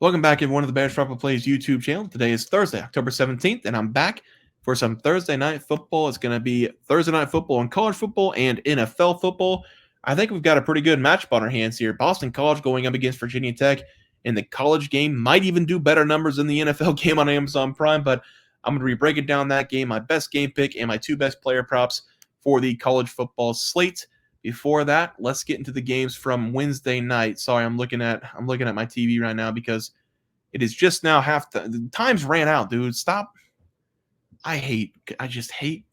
Welcome back, everyone, to the Bears Proper Plays YouTube channel. Today is Thursday, October 17th, and I'm back for some Thursday night football. It's going to be Thursday night football and college football and NFL football. I think we've got a pretty good matchup on our hands here. Boston College going up against Virginia Tech in the college game. Might even do better numbers than the NFL game on Amazon Prime, but I'm going to be breaking down that game, my best game pick, and my two best player props for the college football slate. Before that, let's get into the games from Wednesday night. Sorry, I'm looking at my TV right now because it is just now the times ran out, dude. Stop. I just hate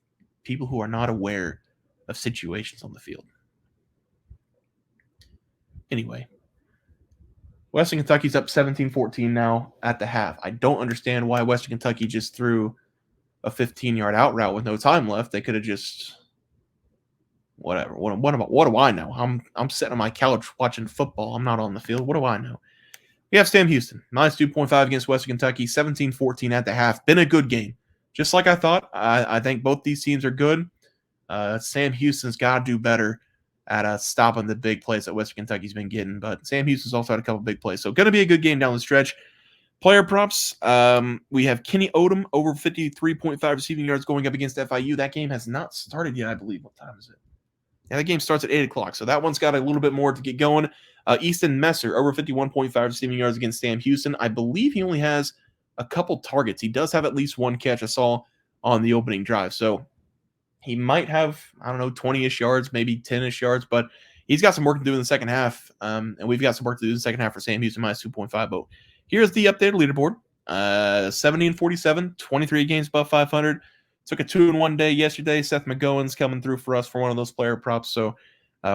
people who are not aware of situations on the field. Anyway, Western Kentucky's up 17-14 now at the half. I don't understand why Western Kentucky just threw a 15-yard out route with no time left. They could have just whatever. What do I know? I'm sitting on my couch watching football. I'm not on the field. What do I know? We have Sam Houston, minus 2.5 against Western Kentucky, 17-14 at the half. Been a good game. Just like I thought. I think both these teams are good. Sam Houston's got to do better at stopping the big plays that Western Kentucky's been getting. But Sam Houston's also had a couple big plays. So going to be a good game down the stretch. Player props, we have Kenny Odom over 53.5 receiving yards going up against FIU. That game has not started yet, I believe. What time is it? Yeah, the game starts at 8 o'clock, so that one's got a little bit more to get going. Easton Messer, over 51.5 receiving yards against Sam Houston. I believe he only has a couple targets. He does have at least one catch I saw on the opening drive. So he might have, 20-ish yards, maybe 10-ish yards, but he's got some work to do in the second half, and we've got some work to do in the second half for Sam Houston, minus 2.50. Here's the updated leaderboard. 70-47, 23 games above 500. Took a 2-in-1 day yesterday. Seth McGowan's coming through for us for one of those player props, so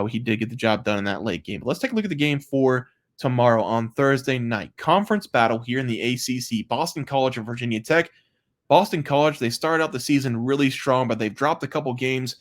he did get the job done in that late game. But let's take a look at the game for tomorrow on Thursday night. Conference battle here in the ACC. Boston College and Virginia Tech. Boston College, they started out the season really strong, but they've dropped a couple games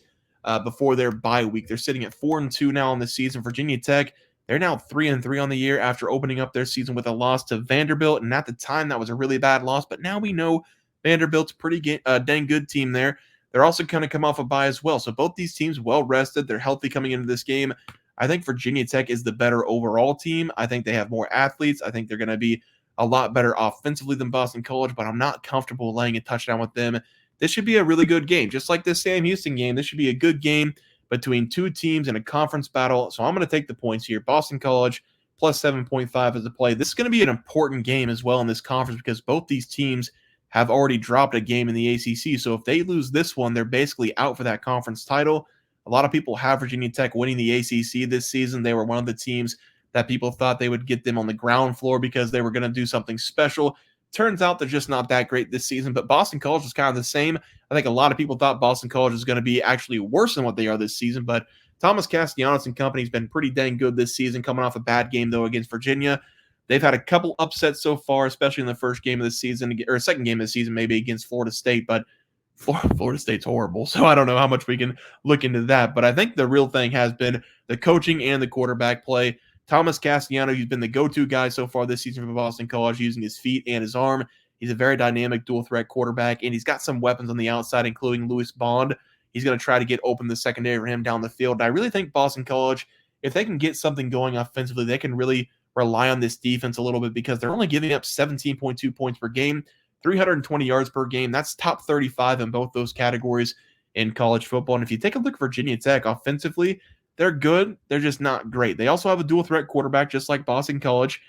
before their bye week. They're sitting at 4-2 now on the season. Virginia Tech, they're now 3-3 on the year after opening up their season with a loss to Vanderbilt, and at the time that was a really bad loss, but now we know Vanderbilt's pretty dang good team there. They're also going to come off a bye as well. So both these teams well rested. They're healthy coming into this game. I think Virginia Tech is the better overall team. I think they have more athletes. I think they're going to be a lot better offensively than Boston College, but I'm not comfortable laying a touchdown with them. This should be a really good game. Just like this Sam Houston game, this should be a good game between two teams in a conference battle. So I'm going to take the points here. Boston College plus 7.5 as a play. This is going to be an important game as well in this conference because both these teams have already dropped a game in the ACC. So if they lose this one, they're basically out for that conference title. A lot of people have Virginia Tech winning the ACC this season. They were one of the teams that people thought they would get them on the ground floor because they were going to do something special. Turns out they're just not that great this season, but Boston College is kind of the same. I think a lot of people thought Boston College was going to be actually worse than what they are this season, but Thomas Castellanos and company has been pretty dang good this season, coming off a bad game, though, against Virginia. They've had a couple upsets so far, especially in the first game of the season, or second game of the season, maybe against Florida State, but Florida State's horrible, so I don't know how much we can look into that. But I think the real thing has been the coaching and the quarterback play. Thomas Castellanos, he's been the go-to guy so far this season for Boston College, using his feet and his arm. He's a very dynamic dual-threat quarterback, and he's got some weapons on the outside, including Lewis Bond. He's going to try to get open the secondary for him down the field. And I really think Boston College, if they can get something going offensively, they can really rely on this defense a little bit because they're only giving up 17.2 points per game, 320 yards per game. That's top 35 in both those categories in college football. And if you take a look at Virginia Tech offensively, they're good. They're just not great. They also have a dual threat quarterback, just like Boston College.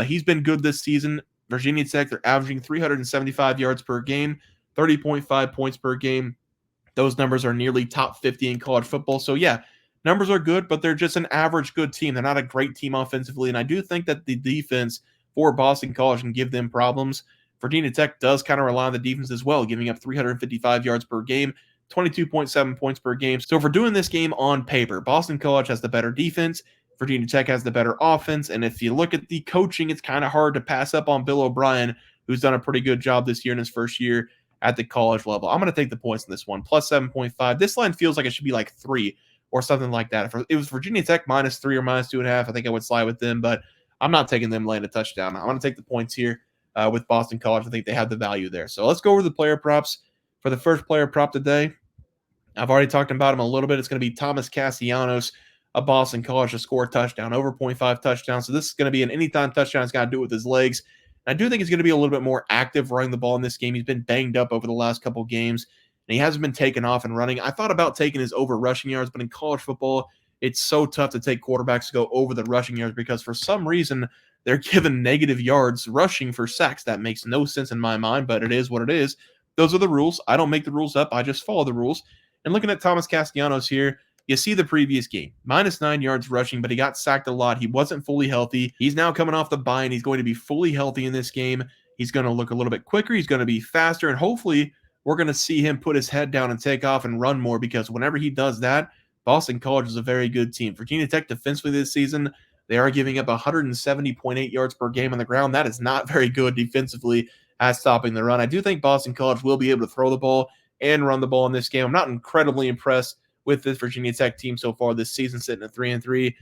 He's been good this season. Virginia Tech, they're averaging 375 yards per game, 30.5 points per game. Those numbers are nearly top 50 in college football. So yeah, numbers are good, but they're just an average good team. They're not a great team offensively, and I do think that the defense for Boston College can give them problems. Virginia Tech does kind of rely on the defense as well, giving up 355 yards per game, 22.7 points per game. So if we're doing this game on paper, Boston College has the better defense, Virginia Tech has the better offense, and if you look at the coaching, it's kind of hard to pass up on Bill O'Brien, who's done a pretty good job this year in his first year at the college level. I'm going to take the points in this one, plus 7.5. This line feels like it should be like 3 or something like that. If it was Virginia Tech minus 3 or minus 2.5, I think I would slide with them, but I'm not taking them laying a touchdown. I'm going to take the points here with Boston College. I think they have the value there. So let's go over the player props. For the first player prop today, I've already talked about him a little bit. It's going to be Thomas Castellanos of Boston College to score a touchdown, over 0.5 touchdowns. So this is going to be an anytime touchdown. He's got to do it with his legs. And I do think he's going to be a little bit more active running the ball in this game. He's been banged up over the last couple games, and he hasn't been taken off and running. I thought about taking his over rushing yards, but in college football, it's so tough to take quarterbacks to go over the rushing yards because for some reason they're given negative yards rushing for sacks. That makes no sense in my mind, but it is what it is. Those are the rules. I don't make the rules up. I just follow the rules. And looking at Thomas Castellanos here, you see the previous game, -9 yards rushing, but he got sacked a lot. He wasn't fully healthy. He's now coming off the bye, and he's going to be fully healthy in this game. He's going to look a little bit quicker. He's going to be faster, and hopefully we're going to see him put his head down and take off and run more because whenever he does that, Boston College is a very good team. Virginia Tech defensively this season, they are giving up 170.8 yards per game on the ground. That is not very good defensively at stopping the run. I do think Boston College will be able to throw the ball and run the ball in this game. I'm not incredibly impressed with this Virginia Tech team so far this season, sitting at 3-3.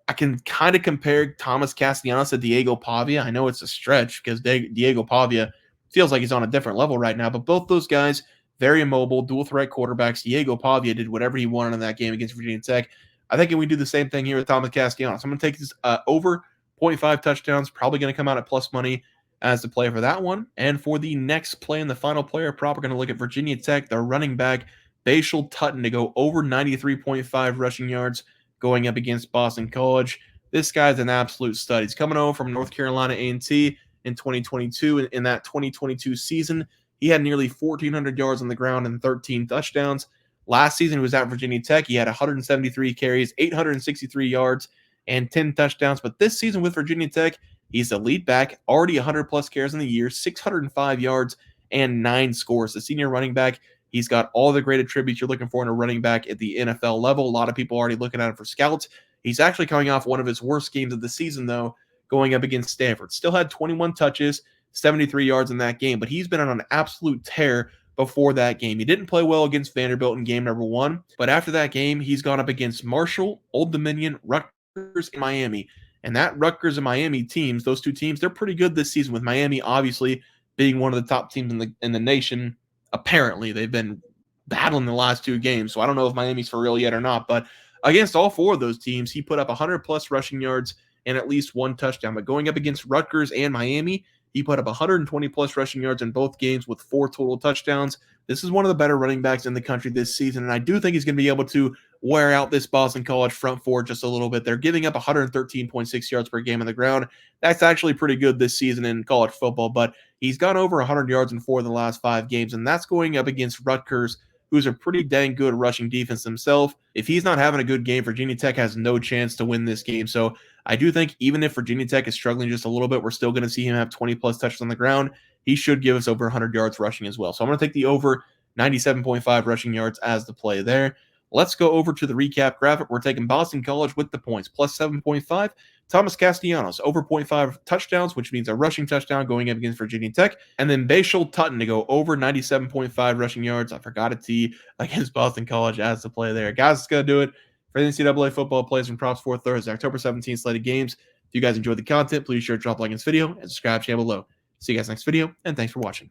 I can kind of compare Thomas Castellanos to Diego Pavia. I know it's a stretch because Diego Pavia feels like he's on a different level right now, but both those guys, very immobile, dual threat quarterbacks. Diego Pavia did whatever he wanted in that game against Virginia Tech. I think we do the same thing here with Thomas Castellanos. I'm going to take this over 0.5 touchdowns, probably going to come out at plus money as the play for that one. And for the next play and the final player prop, we're going to look at Virginia Tech, their running back, Bhayshul Tuten, to go over 93.5 rushing yards going up against Boston College. This guy's an absolute stud. He's coming over from North Carolina A&T in 2022. In that 2022 season, he had nearly 1,400 yards on the ground and 13 touchdowns. Last season, he was at Virginia Tech. He had 173 carries, 863 yards, and 10 touchdowns. But this season with Virginia Tech, he's the lead back, already 100-plus carries in the year, 605 yards, and 9 scores. The senior running back, he's got all the great attributes you're looking for in a running back at the NFL level. A lot of people are already looking at him for scouts. He's actually coming off one of his worst games of the season, though, going up against Stanford. Still had 21 touches, 73 yards in that game, but he's been on an absolute tear before that game. He didn't play well against Vanderbilt in game number 1, but after that game, he's gone up against Marshall, Old Dominion, Rutgers, and Miami. And that Rutgers and Miami teams, those two teams, they're pretty good this season, with Miami obviously being one of the top teams in the nation. Apparently, they've been battling the last 2 games, so I don't know if Miami's for real yet or not, but against all 4 of those teams, he put up 100-plus rushing yards and at least 1 touchdown. But going up against Rutgers and Miami, he put up 120-plus rushing yards in both games with 4 total touchdowns. This is one of the better running backs in the country this season, and I do think he's going to be able to wear out this Boston College front 4 just a little bit. They're giving up 113.6 yards per game on the ground. That's actually pretty good this season in college football, but he's gone over 100 yards in 4 of the last 5 games, and that's going up against Rutgers, who's a pretty dang good rushing defense himself. If he's not having a good game, Virginia Tech has no chance to win this game. So I do think even if Virginia Tech is struggling just a little bit, we're still going to see him have 20-plus touches on the ground. He should give us over 100 yards rushing as well. So I'm going to take the over 97.5 rushing yards as the play there. Let's go over to the recap graphic. We're taking Boston College with the points, plus 7.5. Thomas Castellanos, over 0.5 touchdowns, which means a rushing touchdown going up against Virginia Tech. And then Bhayshul Tuten to go over 97.5 rushing yards. I forgot a T against Boston College as the play there. Guys, it's going to do it for the NCAA football plays and props for Thursday, October 17th slated games. If you guys enjoyed the content, please share, drop a like in this video, and subscribe to the channel below. See you guys next video, and thanks for watching.